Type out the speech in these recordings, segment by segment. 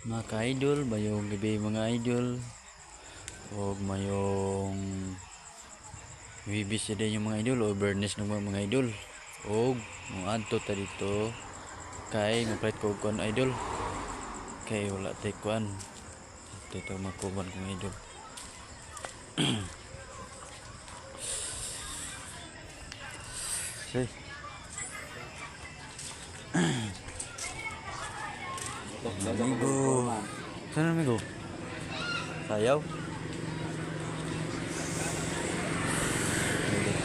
Mga ka-idol, mayong gabi mga idol. O mayong bibis din yung mga idol o bernes ng mga idol. O muadto ta dito kay mapalit ko kon idol. Kay wala tay kuan. Dito makuban kong idol. Okay. Amigo. Sana amigo? Sayaw?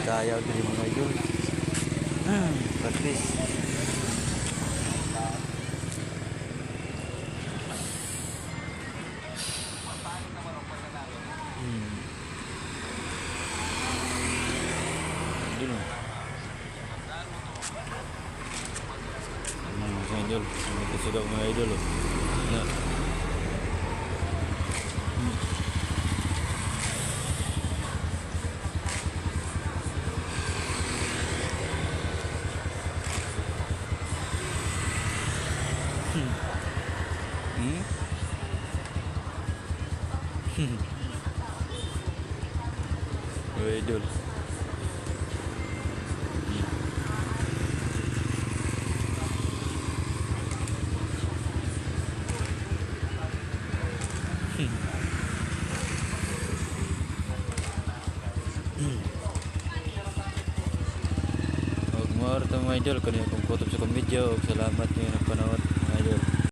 Sayaw dari mga idol. Practice. Idol. Mga idol. Mga suka mga idol. Na. Idol. Huwag mo mga idol, kanina kong kutob sa video. Salamat ngayon ang panahon, mga idol.